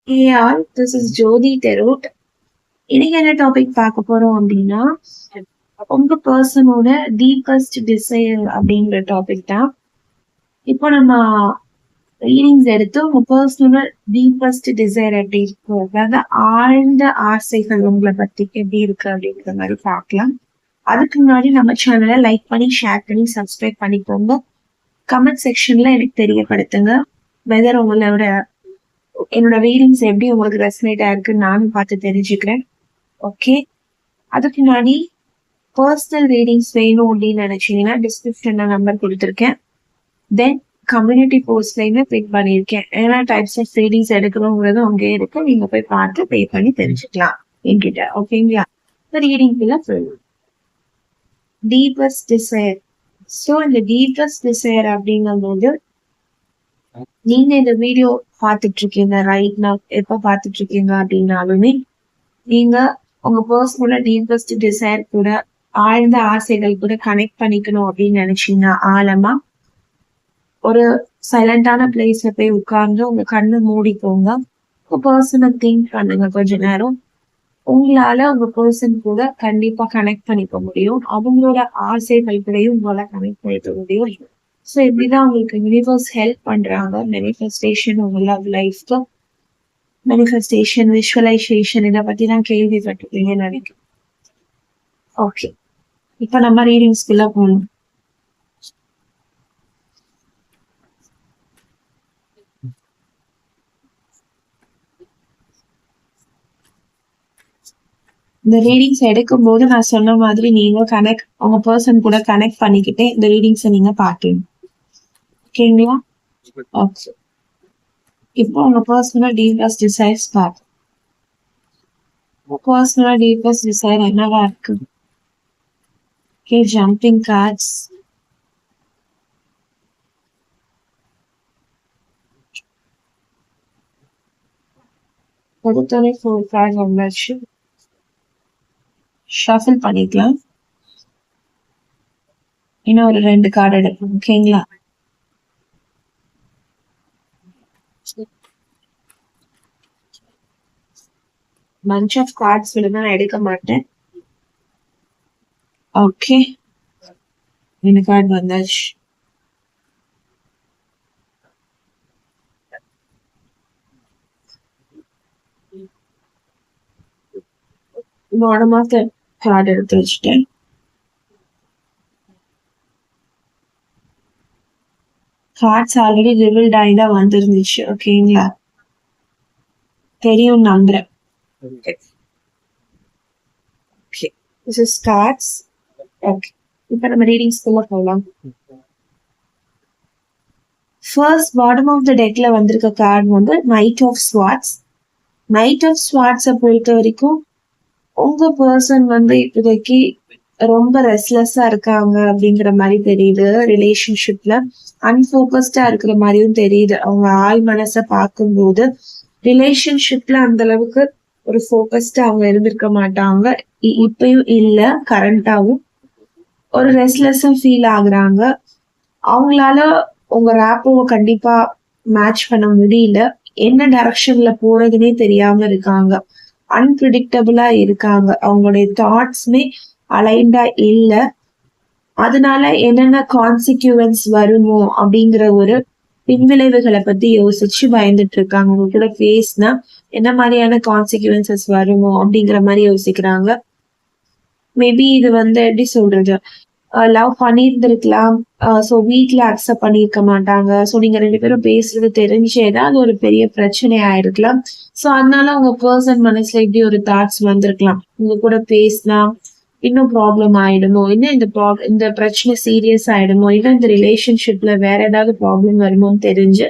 Hey all, this is Jodi Terut. இன்னைக்கு என்ன topic பார்க்க போறோம் அப்படின்னா, உங்க பர்சனோட டீப்பஸ்ட் டிசைர் அப்படிங்கிற டாபிக் தான். இப்போ நம்ம ரீடிங்ஸ் எடுத்து உங்க பர்சனோட டீப்பஸ்ட் டிசைர் எப்படி இருக்கு, அதாவது ஆழ்ந்த ஆசைகள் உங்களை பத்தி எப்படி இருக்கு அப்படிங்கிற மாதிரி பார்க்கலாம். அதுக்கு முன்னாடி நம்ம சேனலை லைக் பண்ணி ஷேர் பண்ணி சப்ஸ்கிரைப் பண்ணிக்கோங்க. கமெண்ட் செக்ஷன்ல எனக்கு தெரியப்படுத்துங்க வெதர் உங்களோட என்னோட ரீடிங்ஸ் எப்படி உங்களுக்கு ரெசனேட் ஆயிருக்குன்னு நானும் பார்த்து தெரிஞ்சுக்கிறேன். ஓகே, அதுக்கு முன்னாடி பர்சனல் ரீடிங்ஸ் வேணும் அப்படின்னு நினைச்சீங்கன்னா டிஸ்கிரிப்ஷன்ல நம்பர் கொடுத்துருக்கேன். தென் கம்யூனிட்டி போஸ்ட்லையுமே பின் பண்ணியிருக்கேன். என்ன டைப்ஸ் ஆஃப் ரீடிங்ஸ் எடுக்கணுங்கிறது அங்கே இருக்கு, நீங்க போய் பார்த்து பே பண்ணி தெரிஞ்சுக்கலாம் என்கிட்ட. ஓகேங்களா? ரீடிங்குள்ள சொல்லணும். Deepest desire. ஸோ இந்த டீப்பஸ்ட் டிசைர் அப்படிங்கும்போது நீங்க இந்த வீடியோ பார்த்துட்டு இருக்கீங்க ரைட் நான் எப்ப பார்த்துட்டு இருக்கீங்க அப்படின்னாலுமே நீங்க உங்க பர்சனோட டீப்பஸ்ட் டிசைர் கூட ஆழ்ந்த ஆசைகள் கூட கனெக்ட் பண்ணிக்கணும் அப்படின்னு நினைச்சீங்கன்னா ஆழமா ஒரு சைலண்டான பிளேஸ்ல போய் உட்கார்ந்து உங்க கண்ணை மூடிக்கோங்க. உங்க பர்சனை திங்க் பண்ணுங்க கொஞ்ச நேரம். உங்களால உங்க பர்சன் கூட கண்டிப்பா கனெக்ட் பண்ணிக்க முடியும். அவங்களோட ஆசைகள் கூடயும் உங்களால கனெக்ட் பண்ணிக்க முடியும். ஸோ இப்படிதான் உங்களுக்கு யூனிவர்ஸ் ஹெல்ப் பண்றாங்க. மேனிஃபெஸ்டேஷன் உங்க லவ் லைஃப்க்கு, மேனிஃபெஸ்டேஷன், விஷுவலைசேஷன் இதை பத்தி தான் கேள்விப்பட்டிருக்கீங்கன்னு நினைக்கிறேன். ஓகே, இப்ப நம்ம ரீடிங்ஸ்குள்ள போகணும். இந்த ரீடிங்ஸ் எடுக்கும் போது நான் சொன்ன மாதிரி நீங்க உங்க பர்சன் கூட கனெக்ட் பண்ணிக்கிட்டே இந்த ரீடிங்ஸை நீங்க பாக்கணும். ஓகேங்களா? ஓகே, இப்போ உங்க பர்சனல் டீப்பஸ்ட் டிசைர்ஸ் பார்த்து பர்சனல் டீப்பஸ்ட் டிசைர் என்னவா இருக்கு? Okay, jumping cards. பொறுத்தவரை 4 கார்டு வந்தாச்சு. ஷஃபில் பண்ணிக்கலாம். இன்னும் ஒரு 2 கார்டு எடுக்கணும். ஓகேங்களா? bunch of cards விடுங்க, நான் எடுக்க மாட்டேன். ஓகே, இந்த கார்டு வந்தாச்சு. பாட்டம் ஆஃப் த கார்டு எடுத்து வச்சுட்டேன். கார்ட்ஸ் ஆல்ரெடி ரிவீல்ட் ஆகி தான் வந்துருந்துச்சு. ஓகேங்களா? தெரியும் நம்புறேன். Okay, this is cards. Okay, இப்போ நம்ம ரீடிங்ஸ்குள்ள போகலாம். ஃபர்ஸ்ட் பாட்டம் ஆஃப் த டெக்ல வந்திருக்க கார்டு வந்து knight of swords. Knight of ஸ்வாட்ஸை பொறுத்த வரைக்கும் உங்க பர்சன் வந்து இப்போதைக்கு ரொம்ப ரெஸ்ட்லெஸ்ஸா இருக்காங்க அப்படிங்கிற மாதிரி தெரியுது. ரிலேஷன்ஷிப்ல அன்போக்கஸ்டா இருக்கிற மாதிரியும் தெரியுது. அவங்க ஆள் மனசை பார்க்கும்போது ரிலேஷன்ஷிப்ல அந்த அளவுக்கு ஒரு ஃபோக்கஸ்டா அவங்க இருந்திருக்க மாட்டாங்க. இப்பயும் இல்ல, கரண்டாவும் ஒரு ரெஸ்ட்லெஸ்ஸா ஃபீல் ஆகுறாங்க. அவங்களால உங்க ரேப்போவை கண்டிப்பா மேட்ச் பண்ண முடியல. என்ன டைரக்ஷன்ல போறதுன்னே தெரியாம இருக்காங்க. அன்பிரிடிக்டபிளா இருக்காங்க. அவங்களுடைய தாட்ஸ்மே அலைன்டா இல்ல. அதனால என்னென்ன கான்சிக்யூவன்ஸ் வருமோ அப்படிங்கிற ஒரு பின்விளைவுகளை பத்தி யோசிச்சு பயந்துட்டு இருக்காங்க. உங்க கூட பேசினா என்ன மாதிரியான கான்சிக்வன்சஸ் வருமோ அப்படிங்கிற மாதிரி யோசிக்கிறாங்க. மேபி இது வந்து எப்படி சொல்றது, லவ் பண்ணியிருந்திருக்கலாம். ஸோ வீட்ல அக்செப்ட் பண்ணியிருக்க மாட்டாங்க. ஸோ நீங்க 2 பேரும் பேசுறது தெரிஞ்சேதான் அது ஒரு பெரிய பிரச்சனை ஆயிருக்கலாம். ஸோ அதனால உங்க பர்சன் மனசுல இப்படி ஒரு தாட்ஸ் வந்திருக்கலாம். உங்க கூட பேசினா இன்னும் ப்ராப்ளம் ஆயிடுமோ, இன்னும் இந்த பிரச்சனை சீரியஸ் ஆயிடுமோ, இன்னும் இந்த ரிலேஷன்ஷிப்ல வேற ஏதாவது ப்ராப்ளம் வருமோன்னு தெரிஞ்சு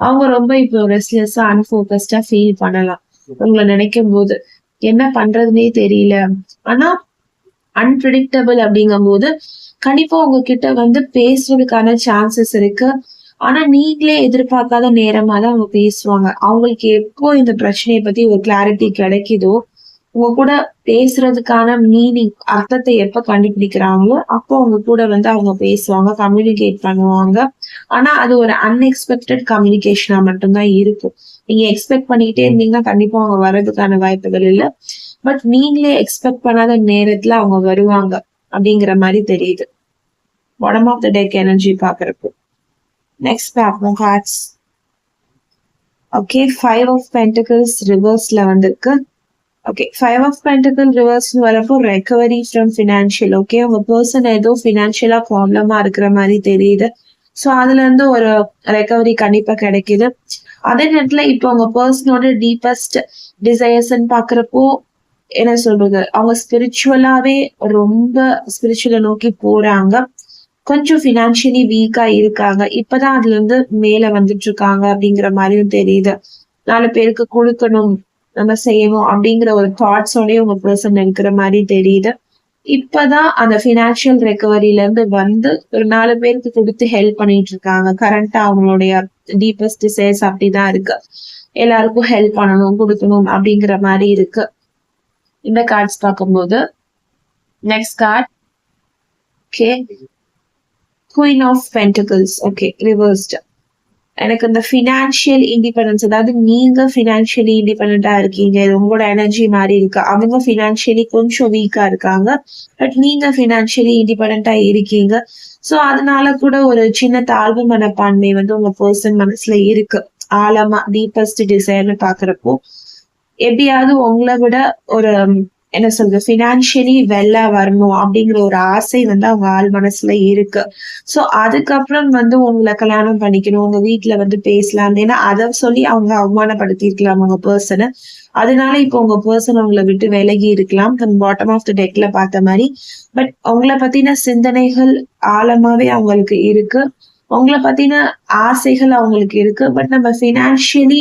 அவங்க ரொம்ப இப்போ ரெஸ்ட்லெஸ்ஸா அன்ஃபோக்கஸ்டா ஃபீல் பண்ணலாம். உங்களை நினைக்கும் போது என்ன பண்றதுன்னே தெரியல. ஆனா அன்பிரிடிக்டபிள் அப்படிங்கும் போது கண்டிப்பா உங்ககிட்ட வந்து பேசுறதுக்கான சான்சஸ் இருக்கு. ஆனா நீங்களே எதிர்பார்க்காத நேரமா தான் அவங்க பேசுவாங்க. அவங்களுக்கு எப்போ இந்த பிரச்சனையை பத்தி ஒரு கிளாரிட்டி கிடைக்குதோ உங்க கூட பேசுறதுக்கான மீனிங் அர்த்தத்தை எப்ப கண்டுபிடிக்கிறாங்களோ அப்போ உங்க கூட வந்து அவங்க பேசுவாங்க, கம்யூனிகேட் பண்ணுவாங்க. ஆனா அது ஒரு அன்எக்ஸ்பெக்டட் கம்யூனிகேஷனா மட்டும்தான் இருக்கும். நீங்க எக்ஸ்பெக்ட் பண்ணிக்கிட்டே இருந்தீங்கன்னா கண்டிப்பா அவங்க வர்றதுக்கான வாய்ப்புகள் இல்ல. பட் நீங்களே எக்ஸ்பெக்ட் பண்ணாத நேரத்துல அவங்க வருவாங்க அப்படிங்கிற மாதிரி தெரியுது bottom of the deck energy பாக்குறப்போ. நெக்ஸ்ட் பார்ப்போம் கார்ட்ஸ். ஓகே, 5 ஆஃப் பென்டிகிள்ஸ் ரிவர்ஸ்ல வந்திருக்கு. ஓகே, 5 ஆஃப் பென்டிகிள் ரிவர்ஸ் வரப்போ ரெக்கவரி ஃப்ரம் ஃபினான்ஷியல். ஓகே, உங்க பர்சன் ஏதோ ஃபினான்ஷியலா ப்ராப்ளமா இருக்கிற மாதிரி தெரியுது. ஸோ அதுல இருந்து ஒரு ரெக்கவரி கண்டிப்பா கிடைக்குது. அதே நேரத்துல இப்போ உங்க பர்சனோட டீப்பஸ்ட் டிசைர்ஸ்ன்னு பாக்குறப்போ என்ன சொல்றது, அவங்க ஸ்பிரிச்சுவலாவே ரொம்ப ஸ்பிரிச்சுவலை நோக்கி போறாங்க. கொஞ்சம் ஃபினான்ஷியலி வீக்கா இருக்காங்க. இப்பதான் அதுல இருந்து மேல வந்துட்டு இருக்காங்க அப்படிங்கிற மாதிரியும் தெரியுது. 4 பேருக்கு கொடுக்கணும், நம்ம செய்யணும் அப்படிங்கிற ஒரு தாட்ஸோடய உங்க பர்சன் இருக்கிற மாதிரி தெரியுது. இப்பதான் அந்த ஃபினான்ஷியல் ரெக்கவரியில இருந்து வந்து ஒரு 4 பேருக்கு கொடுத்து ஹெல்ப் பண்ணிட்டு இருக்காங்க. கரண்டா அவங்களுடைய டீப்பஸ்ட் டிசைர்ஸ் அப்படிதான் இருக்கு. எல்லாருக்கும் ஹெல்ப் பண்ணணும், கொடுக்கணும் அப்படிங்கிற மாதிரி இருக்கு இந்த கார்ட்ஸ் பார்க்கும்போது. Next card. Okay, queen of pentacles. Okay, reversed. எனக்கு இந்த ஃபினான்ஷியல் இண்டிபெண்டன்ஸ், அதாவது நீங்க ஃபினான்ஷியலி இண்டிபெண்டா இருக்கீங்க, இது உங்களோட எனர்ஜி மாதிரி இருக்கு. அவங்க ஃபினான்ஷியலி கொஞ்சம் வீக்கா இருக்காங்க, பட் நீங்க ஃபினான்ஷியலி இண்டிபெண்டா இருக்கீங்க. ஸோ அதனால கூட ஒரு சின்ன தாழ்வு மனப்பான்மை வந்து உங்க பர்சன் மனசுல இருக்கு. ஆழமா டீப்பஸ்ட் டிசைர்னு பாக்குறப்போ எப்படியாவது உங்களை விட ஒரு என்ன சொல்றது, ஃபினான்ஷியலி வெல்ல வரணும் அப்படிங்கிற ஒரு ஆசை வந்து அவங்க ஆள் மனசுல இருக்கு. சோ அதுக்கப்புறம் வந்து உங்களை கல்யாணம் பண்ணிக்கணும், உங்க வீட்டுல வந்து பேசலாம், ஏன்னா அதை சொல்லி அவங்க அவமானப்படுத்தி இருக்கலாம் உங்க பர்சனை. அதனால இப்போ உங்க பர்சன் உங்களை விட்டு விலகி இருக்கலாம் பாட்டம் ஆஃப் த டெக்ல பார்த்த மாதிரி. பட் உங்களை பத்தின சிந்தனைகள் ஆழமாவே அவங்களுக்கு இருக்கு, உங்களை பத்தின ஆசைகள் அவங்களுக்கு இருக்கு. பட் நம்ம ஃபினான்ஷியலி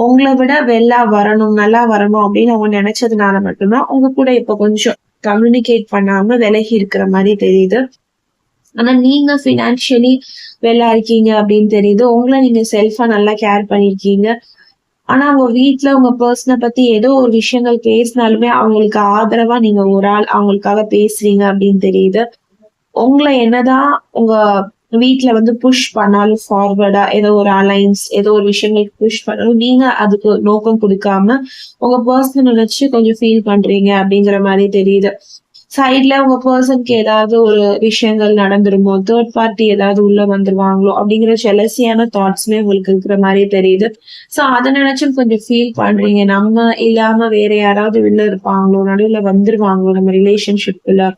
உங்களை விட வெள்ளா வரணும், நல்லா வரணும் அப்படின்னு அவங்க நினைச்சதுனால மட்டும்தான் உங்க கூட இப்ப கொஞ்சம் கம்யூனிகேட் பண்ணாம விலகி இருக்கிற மாதிரி தெரியுது. ஆனா நீங்க ஃபினான்ஷியலி வெள்ளா இருக்கீங்க அப்படின்னு தெரியுது. உங்களை நீங்க செல்ஃபா நல்லா கேர் பண்ணிருக்கீங்க. ஆனா உங்க வீட்டுல உங்க பர்சனை பத்தி ஏதோ ஒரு விஷயங்கள் பேசினாலுமே அவங்களுக்கு ஆதரவா நீங்க ஒரு ஆள் அவங்களுக்காக பேசுறீங்க அப்படின்னு தெரியுது. உங்களை என்னதான் உங்க வீட்டுல வந்து புஷ் பண்ணாலும் ஃபார்வர்டா ஏதோ ஒரு அலைன்ஸ் ஏதோ ஒரு விஷயங்களுக்கு புஷ் பண்ணாலும் நீங்க அதுக்கு நோக்கம் கொடுக்காம உங்க பர்சனல் நினைச்சு கொஞ்சம் ஃபீல் பண்றீங்க அப்படிங்கிற மாதிரி தெரியுது. சைட்ல உங்க பர்சனுக்கு ஏதாவது ஒரு விஷயங்கள் நடந்துருமோ, தேர்ட் பார்ட்டி ஏதாவது உள்ள வந்துருவாங்களோ அப்படிங்கிற ஜெலசியான தாட்ஸ்மே உங்களுக்கு இருக்கிற மாதிரி தெரியுது. சோ அதை நினைச்சும் கொஞ்சம் ஃபீல் பண்றீங்க, நம்ம இல்லாம வேற யாராவது உள்ள இருப்பாங்களோ, நடுவுல வந்துருவாங்களோ நம்ம ரிலேஷன்ஷிப்ல,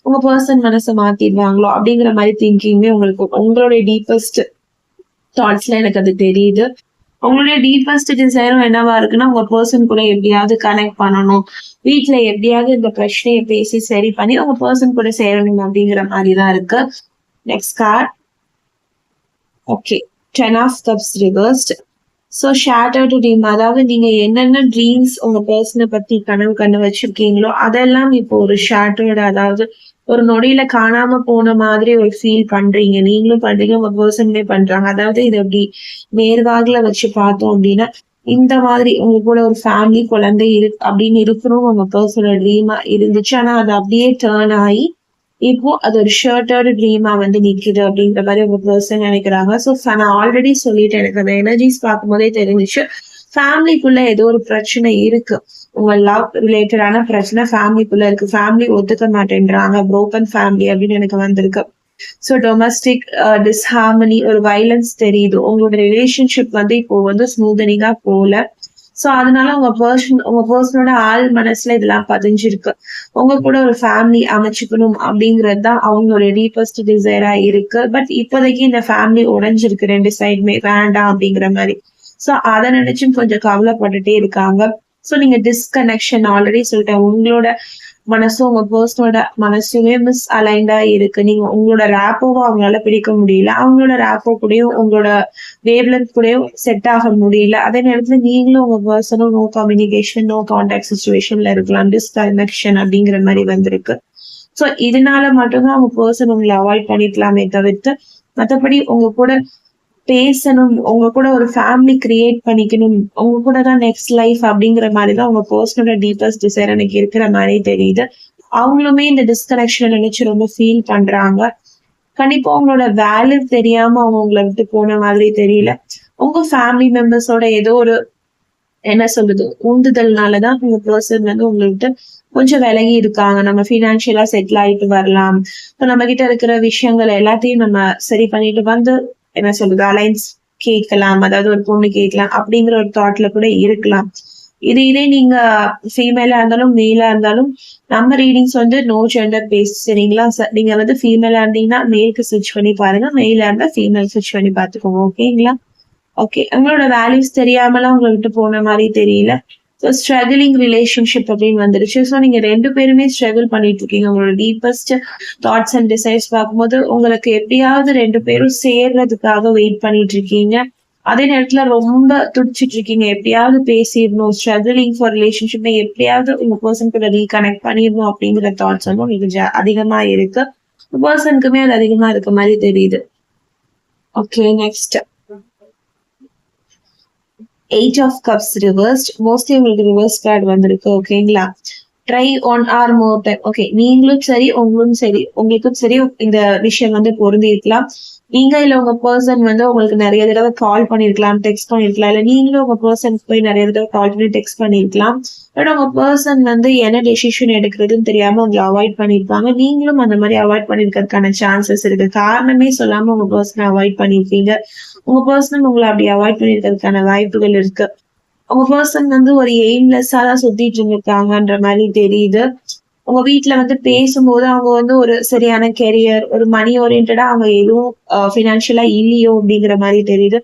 உங்க பர்சன் மனசை மாத்திடுவாங்களோ அப்படிங்கிற மாதிரி திங்கிங்மே உங்களுக்கு உங்களுடைய டீப்பஸ்ட் தாட்ஸ்ல எனக்கு அது தெரியுது. உங்களுடைய டீப்பஸ்ட் டிசைரும் என்னவா இருக்குன்னா உங்க பர்சன் கூட எப்படியாவது கனெக்ட் பண்ணணும், வீட்டுல எப்படியாவது இந்த பிரச்சனையை பேசி சரி பண்ணி உங்க பர்சன் கூட சேரணும் அப்படிங்கிற மாதிரிதான் இருக்கு. Next card. Okay, 10 of cups reversed. So shattered dream, அதாவது நீங்க என்னென்ன ட்ரீம்ஸ் உங்க பர்சனை பத்தி கனவு கண்டு வச்சிருக்கீங்களோ அதெல்லாம் இப்போ ஒரு ஷேட்டர்டு, அதாவது ஒரு நொடியில காணாம போன மாதிரி ஒரு ஃபீல் பண்றீங்க. நீங்களும் பண்றீங்க, உங்க பர்சனுமே பண்றாங்க. அதாவது இது அப்படி நேர்வாகுல வச்சு பார்த்தோம் அப்படின்னா இந்த மாதிரி உங்க கூட ஒரு ஃபேமிலி குழந்தை அப்படின்னு இருக்கணும் உங்க பர்சனோட ட்ரீமா இருந்துச்சு. ஆனா அது அப்படியே டேர்ன் ஆகி இப்போ அது ஒரு ஷர்ட்டோட ட்ரீமா வந்து நிக்குது அப்படிங்கிற மாதிரி உங்க பர்சன் நினைக்கிறாங்க. ஸோ நான் ஆல்ரெடி சொல்லிட்டேன், எனக்கு அந்த எனர்ஜிஸ் பார்க்கும் போதே தெரிஞ்சிச்சு ஃபேமிலிக்குள்ள ஏதோ ஒரு பிரச்சனை இருக்கு. உங்க லவ் ரிலேட்டடான பிரச்சனை ஃபேமிலிக்குள்ள இருக்கு, ஃபேமிலி ஒத்துக்க மாட்டேன்றாங்க, புரோக்கன் ஃபேமிலி அப்படின்னு எனக்கு வந்திருக்கு. ஸோ டொமஸ்டிக் டிஸ்ஹார்மனி, ஒரு வைலன்ஸ் தெரியுது. உங்களோட ரிலேஷன்ஷிப் வந்து இப்போ வந்து ஸ்மூதனிங்கா போல. சோ அதனால உங்க பர்சனோட ஆள் மனசுல இதெல்லாம் பதிஞ்சிருக்கு. உங்க கூட ஒரு ஃபேமிலி அமைச்சுக்கணும் அப்படிங்கிறது தான் அவங்களோட டீப்பஸ்ட் டிசைரா இருக்கு. பட் இப்போதைக்கு இந்த ஃபேமிலி உடைஞ்சிருக்கு, 2 சைடுமே வேண்டாம் அப்படிங்கிற மாதிரி. சோ அதை நினைச்சும் கொஞ்சம் கவலைப்பட்டுட்டே இருக்காங்க. சோ நீங்க டிஸ்கனெக்ஷன் ஆல்ரெடி சொல்லிட்டேன், உங்களோட மனசும் உங்க பர்சனோட மனசுமே மிஸ் அலைண்டா இருக்கு. நீங்க உங்களோட ரேப்போவை அவங்களால பிடிக்க முடியல, அவங்களோட ரேப்போ கூடயும் உங்களோட வேவ்லென்த் கூடயும் செட் ஆக முடியல. அதே நேரத்துல நீங்களும் உங்க பர்சனும் நோ கம்யூனிகேஷன், நோ கான்டாக்ட் சுச்சுவேஷன்ல இருக்கலாம், டிஸ்கனெக்ஷன் அப்படிங்கிற மாதிரி வந்திருக்கு. சோ இதனால மட்டும்தான் உங்க பர்சன் உங்களை அவாய்ட் பண்ணிக்கலாமே தவிர்த்து மற்றபடி உங்க கூட பேசணும், உங்க கூட ஒரு ஃபேமிலி கிரியேட் பண்ணிக்கணும், உங்க கூட தான் நெக்ஸ்ட் லைஃப் அப்படிங்கிற மாதிரி தான் உங்க பர்சனோட டீப்பஸ்ட் டிசைர் எனக்கு இருக்கிற மாதிரி தெரியுது. அவங்களுமே இந்த டிஸ்கனெக்ஷன் நினைச்சு ரொம்ப ஃபீல் பண்றாங்க. கண்டிப்பா உங்களோட வேல்யூ தெரியாம அவங்க உங்களை விட்டு போன மாதிரி தெரியல. உங்க ஃபேமிலி மெம்பர்ஸோட ஏதோ ஒரு என்ன சொல்றது உந்துதல்னாலதான் உங்க பர்சன் வந்து உங்களை விட்டு கொஞ்சம் விலகி இருக்காங்க. நம்ம ஃபினான்ஷியலா செட்டில் ஆயிட்டு வரலாம், இப்போ நம்ம கிட்ட இருக்கிற விஷயங்கள் எல்லாத்தையும் நம்ம சரி பண்ணிட்டு வந்து என்ன சொல்றது அலைன்ஸ் கேட்கலாம், அதாவது ஒரு பொண்ணு கேட்கலாம் அப்படிங்கிற ஒரு தாட்ல கூட இருக்கலாம். இதே நீங்க ஃபீமேலா இருந்தாலும் மேலா இருந்தாலும் நம்ம ரீடிங்ஸ் வந்து நோ ஜெண்டர் பேஸ், சரிங்களா? நீங்க வந்து ஃபீமேலா இருந்தீங்கன்னா மேலுக்கு ஸ்விட்ச் பண்ணி பாருங்க, மேலா இருந்தா ஃபீமேல் ஸ்விட்ச் பண்ணி பாத்துக்கோங்க. ஓகேங்களா? ஓகே, உங்களோட வேல்யூஸ் தெரியாமலாம் உங்களை விட்டு போன மாதிரி தெரியல. ஸோ ஸ்ட்ரகிளிங் ரிலேஷன்ஷிப் அப்படின்னு வந்துருச்சு. ஸோ நீங்க 2 பேருமே ஸ்ட்ரகிள் பண்ணிட்டு இருக்கீங்க. உங்களோட டீப்பஸ்ட் தாட்ஸ் அண்ட் டிசைர்ஸ் பார்க்கும்போது உங்களுக்கு எப்படியாவது 2 பேரும் சேர்றதுக்காக வெயிட் பண்ணிட்டு இருக்கீங்க. அதே நேரத்துல ரொம்ப துடிச்சிட்டு இருக்கீங்க, எப்படியாவது பேசிடணும், ஸ்ட்ரகிளிங் ஃபார் ரிலேஷன்ஷிப், எப்படியாவது உங்க பர்சன் கூட ரீகனெக்ட் பண்ணிடணும் அப்படிங்கிற தாட்ஸ் வந்து உங்களுக்கு அதிகமா இருக்கு. பர்சனுக்குமே அது அதிகமா இருக்க மாதிரி தெரியுது. Okay, next 8 of cups reversed. Mostly உங்களுக்கு ரிவர்ஸ் கார்டு வந்திருக்கு. ஓகேங்களா? Try one or more time. Okay, நீங்களும் சரி உங்களுக்கும் சரி இந்த விஷயம் வந்து பொருந்தி இருக்கலாம். நீங்க இல்ல உங்க பர்சன் வந்து உங்களுக்கு நிறைய தடவை கால் பண்ணிருக்கலாம், டெக்ஸ்ட் பண்ணிருக்கலாம், இல்ல நீங்களும் உங்க பர்சனுக்கு போய் நிறைய தடவை கால் பண்ணி டெக்ஸ்ட் பண்ணிருக்கலாம். பட் உங்க பர்சன் வந்து என்ன டெசிஷன் எடுக்கிறதுன்னு தெரியாம உங்களை அவாய்ட் பண்ணிருப்பாங்க. நீங்களும் அந்த மாதிரி அவாய்ட் பண்ணிருக்கிறதுக்கான சான்சஸ் இருக்கு. காரணமே சொல்லாம உங்க பர்சனை அவாய்ட் பண்ணிருக்கீங்க. உங்க பர்சன் உங்களை அப்படி அவாய்ட் பண்ணிருக்கிறதுக்கான வாய்ப்புகள் இருக்கு. உங்க பர்சன் வந்து ஒரு எய்ம்லெஸ்ஸா தான் சுத்திட்டு இருந்திருக்காங்கன்ற மாதிரி தெரியுது. உங்க வீட்டுல வந்து பேசும்போது அவங்க வந்து ஒரு சரியான கெரியர், ஒரு மணி ஓரியன்டா அவங்க எதுவும் பினான்சியலா இல்லையோ அப்படிங்கிற மாதிரி தெரியுது.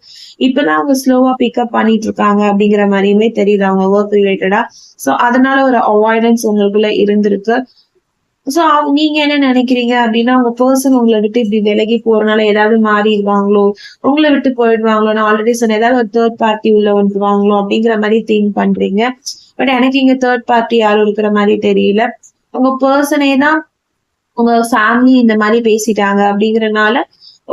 இப்பதான் அவங்க ஸ்லோவா பிக்கப் பண்ணிட்டு இருக்காங்க அப்படிங்கிற மாதிரியுமே தெரியுது அவங்க ஒர்க் ரிலேட்டடா. சோ அதனால ஒரு அவாய்டன்ஸ் உங்களுக்குள்ள இருந்திருக்கு. சோ நீங்க என்ன நினைக்கிறீங்க அப்படின்னா, உங்க பர்சன் உங்களை விட்டு இப்படி விலகி போறதுனால ஏதாவது மாறிடுவாங்களோ, உங்களை விட்டு போயிடுவாங்களோ, நான் ஆல்ரெடி சொன்னேன் ஏதாவது ஒரு தேர்ட் பார்ட்டி உள்ள வந்துருவாங்களோ அப்படிங்கிற மாதிரி திங்க் பண்றீங்க. பட் எனக்கு இங்க தேர்ட் பார்ட்டி யாரும் இருக்கிற மாதிரி தெரியல. உங்க பர்சனே தான் உங்க ஃபேமிலி இந்த மாதிரி பேசிட்டாங்க அப்படிங்கறதுனால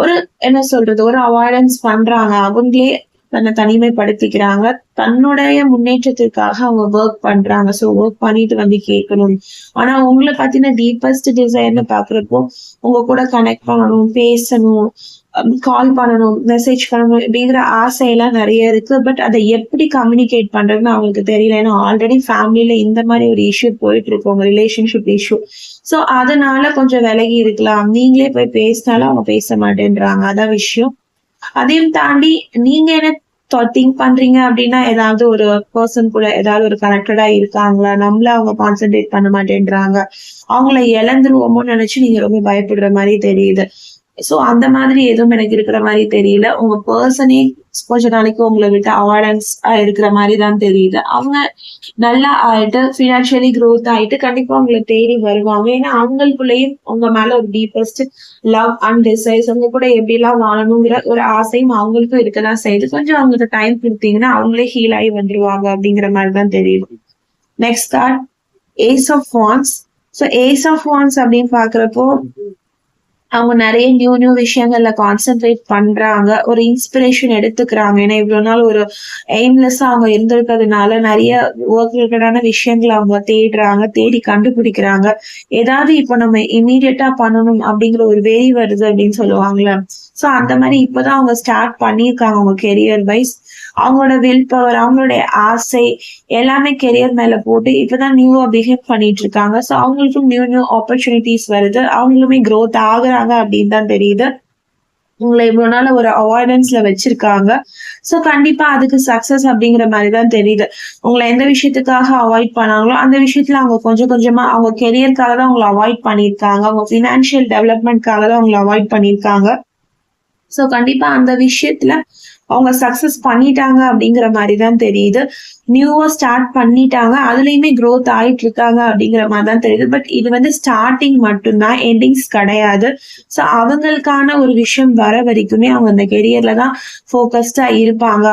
ஒரு என்ன சொல்றது ஒரு அவாய்டன்ஸ் பண்றாங்க. அவங்களே தன்னை தனிமைப்படுத்திக்கிறாங்க. தன்னுடைய முன்னேற்றத்திற்காக அவங்க ஒர்க் பண்றாங்க. சோ ஒர்க் பண்ணிட்டு வந்து கேட்கணும். ஆனா உங்களை பத்தின டீப்பஸ்ட் டிசைர்னு பாக்குறப்போ உங்க கூட கனெக்ட் பண்ணணும், பேசணும், கால் பண்ணணும், மெசேஜ் பண்ணணும் அப்படிங்கிற ஆசையெல்லாம் நிறைய இருக்கு. பட் அதை எப்படி கம்யூனிகேட் பண்றதுன்னு அவங்களுக்கு தெரியல. ஏன்னா ஆல்ரெடி ஃபேமிலியில இந்த மாதிரி ஒரு இஷ்யூ போயிட்டு இருக்கு, உங்க ரிலேஷன்ஷிப் இஷ்யூ. சோ அதனால கொஞ்சம் விலகி இருக்கலாம். நீங்களே போய் பேசினாலும் அவங்க பேச மாட்டேன்றாங்க, அதான் விஷயம். அதையும் தாண்டி நீங்க என்ன திங்க் பண்றீங்க அப்படின்னா, ஏதாவது ஒரு பர்சன் கூட ஏதாவது ஒரு கனெக்டடா இருக்காங்களா, நம்மள அவங்க கான்சென்ட்ரேட் பண்ண மாட்டேன்றாங்க, அவங்கள இழந்துருவோமோன்னு நினைச்சு நீங்க ரொம்ப பயப்படுற மாதிரி தெரியுது. சோ அந்த மாதிரி எதுவும் எனக்கு இருக்கிற மாதிரி தெரியல. உங்க பர்சனே கொஞ்ச நாளைக்கு உங்களை விட்டு அவாய்டன்ஸ் இருக்கிற மாதிரி தான் தெரியுது. அவங்க நல்லா ஆயிட்டு பினான்சியலி க்ரோத் ஆயிட்டு கண்டிப்பா உங்களை தேடி வருவாங்க. ஏன்னா அவங்களுக்குள்ளேயும் உங்க மேல ஒரு டீப்பஸ்ட் லவ் அண்ட் டிசைர்ஸ், உங்க கூட எப்படி எல்லாம் வாழணுங்கிற ஒரு ஆசையும் அவங்களுக்கும் இருக்கதான் செய்யுது. கொஞ்சம் அவங்களுக்கு டைம் கொடுத்தீங்கன்னா அவங்களே ஹீல் ஆகி வந்துருவாங்க அப்படிங்கிற மாதிரிதான் தெரியுது. Next card ace of wands. So ace of wands அப்படின்னு பாக்குறப்போ அவங்க நிறைய நியூ விஷயங்கள்ல கான்சென்ட்ரேட் பண்றாங்க, ஒரு இன்ஸ்பிரேஷன் எடுத்துக்கிறாங்க. ஏன்னா இவ்வளவு நாள் ஒரு எய்ம்லெஸ்ஸா அவங்க இருந்திருக்கிறதுனால நிறைய ஒர்க் ரிலேட்டடான விஷயங்களை அவங்க தேடுறாங்க, தேடி கண்டுபிடிக்கிறாங்க. ஏதாவது இப்போ நம்ம இமீடியட்டா பண்ணணும் அப்படிங்கிற ஒரு வெறி வருது அப்படின்னு சொல்லுவாங்கல்ல. சோ அந்த மாதிரி இப்பதான் அவங்க ஸ்டார்ட் பண்ணியிருக்காங்க. அவங்க கெரியர் வைஸ் அவங்களோட வில் பவர், அவங்களுடைய ஆசை எல்லாமே கெரியர் மேல போட்டு இப்பதான் நியூவா பிஹேவ் பண்ணிட்டு இருக்காங்க. சோ அவங்களுக்கும் நியூ ஆப்பர்ச்சுனிட்டிஸ் வருது, அவங்களுமே க்ரோத் ஆகுறாங்க அப்படின்னு தான் தெரியுது. உங்களை இவ்வளவு நாள் ஒரு அவாய்டன்ஸ்ல வச்சிருக்காங்க. சோ கண்டிப்பா அதுக்கு சக்சஸ் அப்படிங்கிற மாதிரிதான் தெரியுது. உங்களை எந்த விஷயத்துக்காக அவாய்ட் பண்ணாங்களோ அந்த விஷயத்துல அவங்க கொஞ்சம் கொஞ்சமா அவங்க கெரியருக்காக தான் உங்களை அவாய்ட் பண்ணியிருக்காங்க, அவங்க பினான்சியல் டெவலப்மெண்ட்காக தான் உங்களை அவாய்ட் பண்ணியிருக்காங்க. சோ கண்டிப்பா அந்த விஷயத்துல அவங்க சக்சஸ் பண்ணிட்டாங்க அப்படிங்கிற மாதிரிதான் தெரியுது. நியூவா ஸ்டார்ட் பண்ணிட்டாங்க, அதுலயுமே க்ரோத் ஆயிட்டு இருக்காங்க அப்படிங்கிற மாதிரிதான் தெரியுது. பட் இது வந்து ஸ்டார்டிங் மட்டும்தான், எண்டிங்ஸ் கிடையாது. சோ அவங்களுக்கான ஒரு விஷயம் வர வரைக்குமே அவங்க அந்த கெரியர்ல தான் போக்கஸ்டா இருப்பாங்க.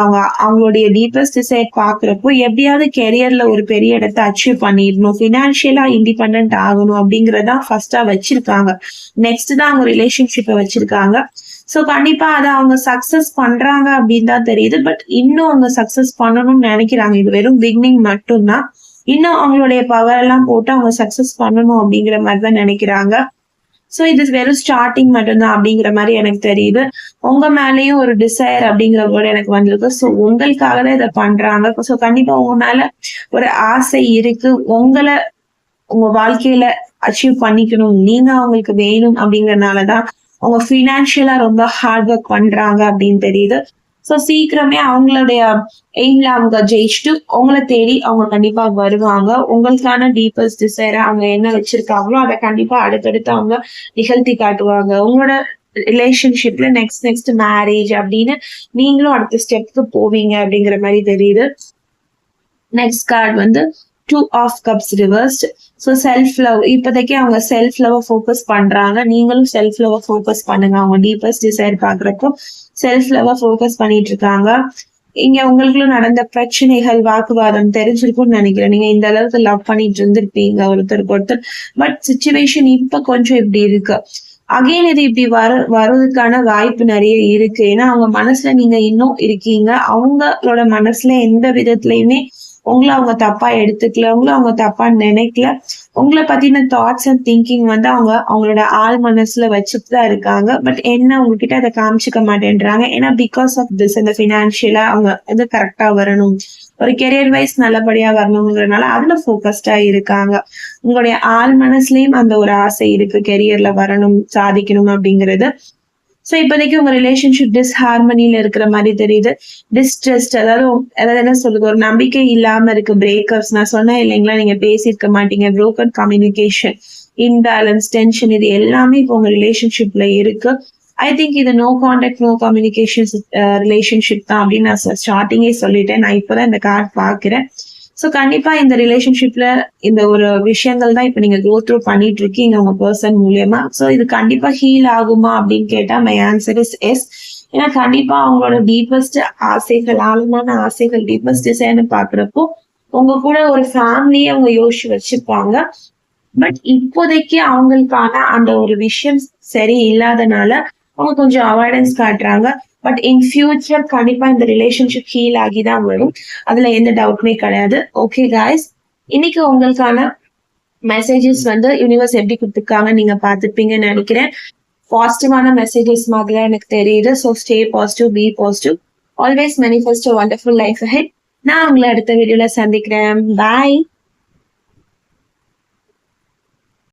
அவங்களுடைய டீப்பஸ்ட் டிசைர் பாக்குறப்போ எப்படியாவது கெரியர்ல ஒரு பெரிய இடத்தை அச்சீவ் பண்ணிடணும், பினான்சியலா இண்டிபெண்டன்ட் ஆகணும் அப்படிங்கறதான் ஃபர்ஸ்டா வச்சிருக்காங்க. நெக்ஸ்ட் தான் அவங்க ரிலேஷன்ஷிப்பை வச்சிருக்காங்க. ஸோ கண்டிப்பா அதை அவங்க சக்சஸ் பண்றாங்க அப்படின்னு தான் தெரியுது. பட் இன்னும் அவங்க சக்சஸ் பண்ணணும்னு நினைக்கிறாங்க. இது வெறும் பிகினிங் மட்டும்தான். இன்னும் அவங்களுடைய பவர் எல்லாம் போட்டு அவங்க சக்சஸ் பண்ணணும் அப்படிங்கிற மாதிரி தான் நினைக்கிறாங்க. சோ இது வெறும் ஸ்டார்டிங் மட்டும்தான் அப்படிங்கிற மாதிரி எனக்கு தெரியுது. உங்க மேலயும் ஒரு டிசைர் அப்படிங்கிற கூட எனக்கு வந்திருக்கு. சோ உங்களுக்காக தான் இதை பண்றாங்க. சோ கண்டிப்பா உங்க மேல ஒரு ஆசை இருக்கு. உங்க வாழ்க்கையில அச்சீவ் பண்ணிக்கணும், நீங்க அவங்களுக்கு வேணும் அப்படிங்கறதுனாலதான் அவங்க பினான்சியலா ரொம்ப ஹார்ட் ஒர்க் பண்றாங்க அப்படின்னு தெரியுது. சோ சீக்கிரமே அவங்களுடைய எய்ம்ல அவங்க ஜெயிச்சுட்டு உங்களை தேடி அவங்க கண்டிப்பா வருவாங்க. உங்களுக்கான டீப்பஸ்ட் டிசைர அவங்க என்ன வச்சிருக்காங்களோ அதை கண்டிப்பா அடுத்தடுத்து அவங்க நிகழ்த்தி காட்டுவாங்க. உங்களோட ரிலேஷன்ஷிப்ல நெக்ஸ்ட் மேரேஜ் அப்படின்னு நீங்களும் அடுத்த ஸ்டெப்க்கு போவீங்க அப்படிங்கிற மாதிரி தெரியுது. நெக்ஸ்ட் கார்டு வந்து 2 of Cups reversed. So self love, இப்போதைக்கு அவங்க செல்ஃப் லவ் ஃபோக்கஸ் பண்றாங்க. நீங்களும் செல்ஃப் லவ் ஃபோக்கஸ் பண்ணுங்க. அவங்க டீப்பஸ்ட் டிசைர் பாக்குறப்போ செல்ஃப் லவ் ஃபோக்கஸ் பண்ணிட்டு இருக்காங்க. இங்க உங்களுக்குள்ள நடந்த பிரச்சனைகள், வாக்குவாதம் தெரிஞ்சிருக்கும்னு நினைக்கிறேன். நீங்க இந்த அளவுக்கு லவ் பண்ணிட்டு இருந்திருப்பீங்க ஒருத்தருக்கு ஒருத்தர். பட் சிச்சுவேஷன் இப்ப கொஞ்சம் இப்படி இருக்கு. அகைன் இது இப்படி வர்றதுக்கான வாய்ப்பு நிறைய இருக்கு. ஏன்னா அவங்க மனசுல நீங்க இன்னும் இருக்கீங்க. அவங்களோட மனசுல எந்த விதத்துலயுமே உங்களை அவங்க தப்பா எடுத்துக்கல, உங்களை அவங்க தப்பா நினைக்கல. உங்களை பத்தின தாட்ஸ் அண்ட் திங்கிங் வந்து அவங்க அவங்களோட ஆள் மனசுல வச்சுட்டு தான் இருக்காங்க. பட் என்ன உங்ககிட்ட அதை காமிச்சுக்க மாட்டேன்றாங்க. ஏன்னா பிகாஸ் ஆஃப் திஸ் இந்த பினான்சியலா அவங்க வந்து கரெக்டா வரணும், ஒரு கெரியர் வைஸ் நல்லபடியா வரணுங்கிறதுனால அதுல போக்கஸ்டா இருக்காங்க. உங்களுடைய ஆள் மனசுலயும் அந்த ஒரு ஆசை இருக்கு, கெரியர்ல வரணும், சாதிக்கணும் அப்படிங்கிறது. சோ இப்போதைக்கு உங்க ரிலேஷன்ஷிப் டிஸ்ஹார்மனில இருக்கிற மாதிரி தெரியுது. டிஸ்ட்ரெஸ்ட், அதாவது என்ன சொல்றது, ஒரு நம்பிக்கை இல்லாம இருக்கு. பிரேக்கப்ஸ், நான் சொன்னேன் இல்லைங்களா, நீங்க பேசியிருக்க மாட்டீங்க. புரோக்கன் கம்யூனிகேஷன், இன்பேலன்ஸ், டென்ஷன், இது எல்லாமே இப்போ உங்க ரிலேஷன்ஷிப்ல இருக்கு. ஐ திங்க் இது no contact no communication relationship தான் அப்படின்னு நான் ஸ்டார்டிங்கே சொல்லிட்டேன். நான் இப்பதான் இந்த கார்டு பாக்குறேன். சோ கண்டிப்பா இந்த ரிலேஷன்ஷிப்ல இந்த ஒரு விஷயங்கள் தான் இப்ப நீங்க கோ த்ரூ பண்ணிட்டு இருக்கீங்க உங்க பர்சன் மூலியமா. சோ இது கண்டிப்பா ஹீல் ஆகுமா அப்படின்னு கேட்டா மை ஆன்சர் இஸ் எஸ். ஏன்னா கண்டிப்பா அவங்களோட டீப்பஸ்ட் ஆசைகள், ஆழமான ஆசைகள், டீப்பஸ்ட் டிசைன் பாக்குறப்போ உங்க கூட ஒரு ஃபேமிலியை அவங்க யோசிச்சு வச்சிருப்பாங்க. பட் இப்போதைக்கு அவங்களுக்கான அந்த ஒரு விஷயம் சரி இல்லாதனால அவங்க கொஞ்சம் அவாய்டன்ஸ் காட்டுறாங்க. பட் இன் ஃபியூச்சர் கண்டிப்பா இந்த ரிலேஷன்ஷிப் ஹீல் ஆகிதான் வரும். அதுல எந்த டவுட்மே கிடையாது. ஓகே காய்ஸ், இன்னைக்கு உங்களுக்கான மெசேஜஸ் வந்து யூனிவர்ஸ் எப்படி கொடுத்துருக்காங்க நீங்க பார்த்துப்பீங்கன்னு நினைக்கிறேன். பாசிட்டிவான மெசேஜஸ் மாதிரி எனக்கு தெரியுது. So stay positive, be positive, always manifest a wonderful life ahead. நான் உங்களை அடுத்த வீடியோல சந்திக்கிறேன். பாய்.